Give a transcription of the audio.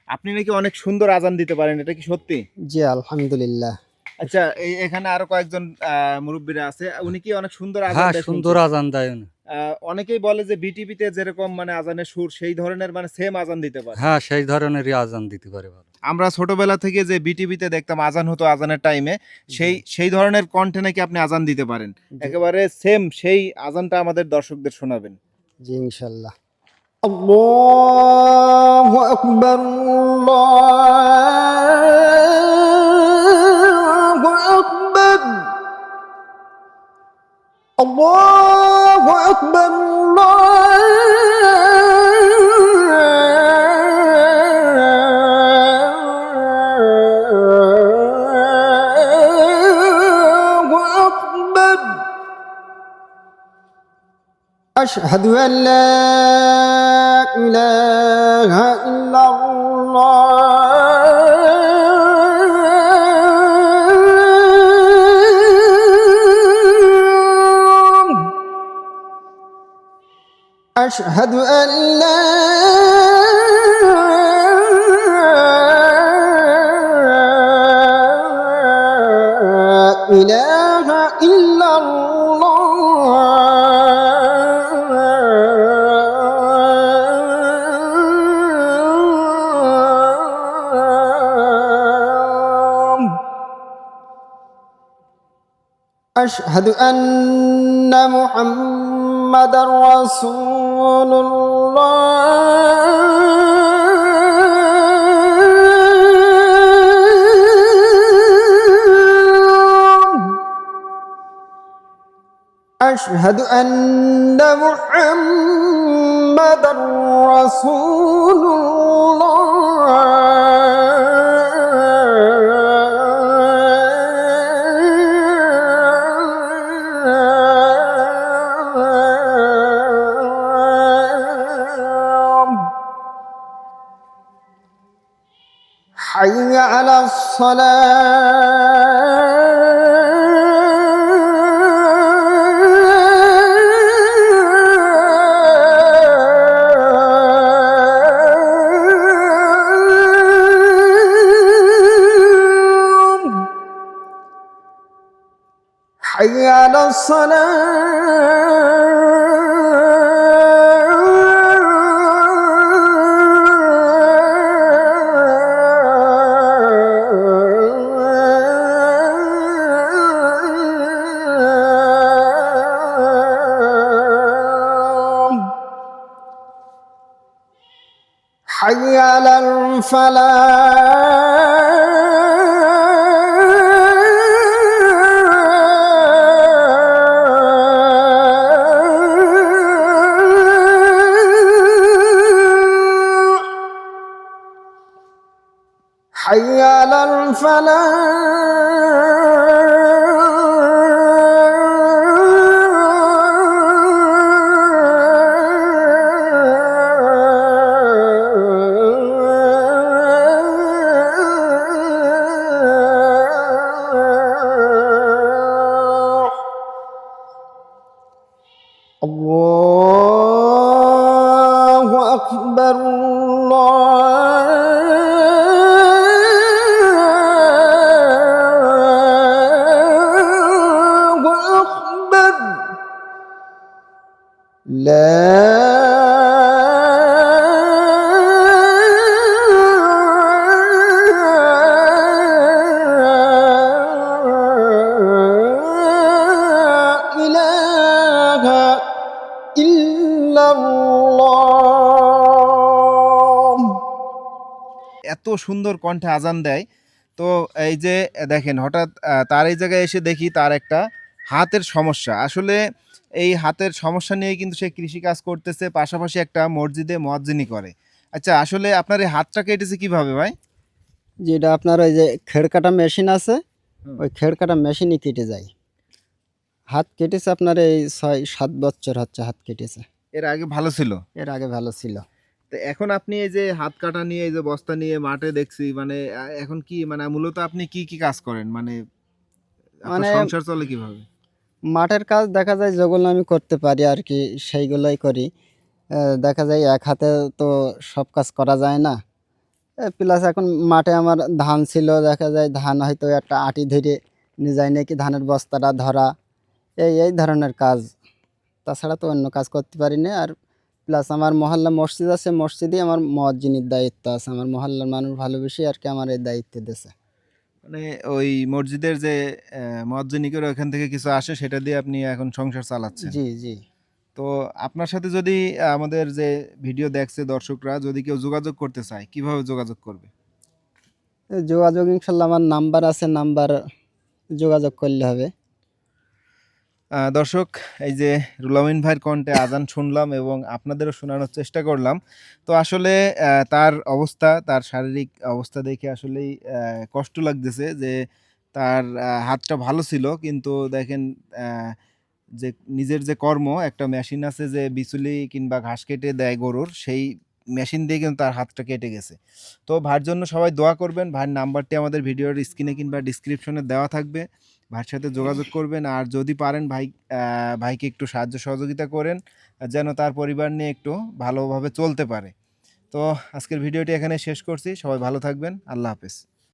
আপনি নাকি অনেক সুন্দর আজান দিতে পারেন, এটা কি সত্যি? জি আলহামদুলিল্লাহ। আচ্ছা, এখানে আরো কয়েকজন মুরব্বীরা আছে, উনি কি অনেক সুন্দর আজান হ্যাঁ, দেয় সুন্দর শুনছি। আজান দেয় উনি। অনেকেই বলে যে বিটিভিতে যেরকম মানে আজানের সুর সেই ধরনের মানে সেম আজান দিতে পারে। হ্যাঁ, সেই ধরনেরই আজান দিতে পারে ভালো। আমরা ছোটবেলা থেকে যে বিটিভিতে দেখতাম আজান হতো আজানের টাইমে, সেই জি সেই ধরনের কণ্ঠে নাকি আপনি আজান দিতে পারেন। জি একেবারে সেম সেই আজানটা আমাদের দর্শকদের শোনাবেন। জি ইনশাল্লাহ। আল্লাহু আকবার, আল্লাহু আকবার, আল্লাহু আকবার, আল্লাহু আকবার। أشهد أن لا إله إلا الله. أشهد أن لا إله إلا الله. أشهد أن محمد رسول الله. أشهد أن محمد رسول الله. حي على الصلاة. حي على الصلاة. حي على الفلاح. حي على الفلاح. الله أكبر، الله أكبر. لا إله إلا الله. এত সুন্দর কণ্ঠে আজান দেয়। তো এই যে দেখেন হঠাৎ তার এই জায়গায় এসে দেখি তার একটা হাতের সমস্যা। আসলে এই হাতের সমস্যা নিয়ে কিন্তু সে কৃষিকাজ করতেছে, পাশাপাশি একটা মসজিদে মুয়াজ্জিনি করে। আচ্ছা, আসলে আপনার এই হাতটা কেটেছে কিভাবে ভাই? যেটা আপনার ওই যে খেড় কাটা মেশিন আছে, হুম। ওই খেড় কাটা মেশিনই কেটে যায়। হাত কেটেছে আপনার এই ৬-৭ বছর হচ্ছে হাত কেটেছে। এর আগে ভালো ছিল? এর আগে ভালো ছিল। তো এখন আপনি এই যে হাত কাটা নিয়ে এই যে বস্তা নিয়ে মাঠে দেখছি, মানে এখন কি মানে মূলত আপনি কি কি কাজ করেন, মানে আপনার মানে সংসার চলে কিভাবে? মাঠের কাজ দেখা যায় যেগুলো আমি করতে পারি আর কি সেইগুলোই করি। দেখা যায় এক হাতে তো সব কাজ করা যায় না। প্লাস এখন মাঠে আমার ধান ছিল, দেখা যায় ধান হয়তো একটা আটি ধরে নিয়ে যায় নাকি ধানের বস্তাটা ধরা, এই ধরনের কাজ। তাছাড়া তো অন্য কাজ করতে পারি না। আর প্লাস আমার মহল্লা মসজিদ আছে, মসজিদে আমার মুয়াজ্জিনের দায়িত্ব আছে। আমার মহল্লার মানুষ ভালোবেসে আর কি আমার এই দায়িত্ব দিয়েছে। মানে ওই মসজিদের যে মুয়াজ্জিনিকের ওখান থেকে কিছু আসে সেটা দিয়ে আপনি এখন সংসার চালাচ্ছেন। জি জি। তো আপনার সাথে যদি আমাদের যে ভিডিও দেখছে দর্শকরা যদি কেউ যোগাযোগ করতে চায় কিভাবে যোগাযোগ করবে? যোগাযোগ ইনশাল্লাহ আমার নাম্বার আছে, নাম্বার যোগাযোগ করলে হবে। দর্শক, এই যে রুহুল আমিন ভাইয়ের কণ্ঠে আজান শুনলাম এবং আপনাদেরও শোনানোর চেষ্টা করলাম। তো আসলে তার অবস্থা, তার শারীরিক অবস্থা দেখে আসলেই কষ্ট লাগতেছে যে তার হাতটা ভালো ছিল কিন্তু দেখেন যে নিজের যে কর্ম একটা মেশিন আছে যে বিচুলি কিংবা ঘাস কেটে দেয় গরুর, সেই মেশিন দিয়ে কিন্তু তার হাতটা কেটে গেছে। তো ভাইয়ের জন্য সবাই দোয়া করবেন। ভাইয়ের নাম্বারটি আমাদের ভিডিওর স্ক্রিনে কিংবা ডিসক্রিপশনে দেওয়া থাকবে। ভাইয়ের সাথে যোগাযোগ করবেন। আর যদি পারেন ভাইকে একটু সাহায্য সহযোগিতা করেন যেন তার পরিবার নিয়ে একটু ভালোভাবে চলতে পারে। তো আজকের ভিডিওটি এখানে শেষ করছি। সবাই ভালো থাকবেন। আল্লাহ হাফেজ।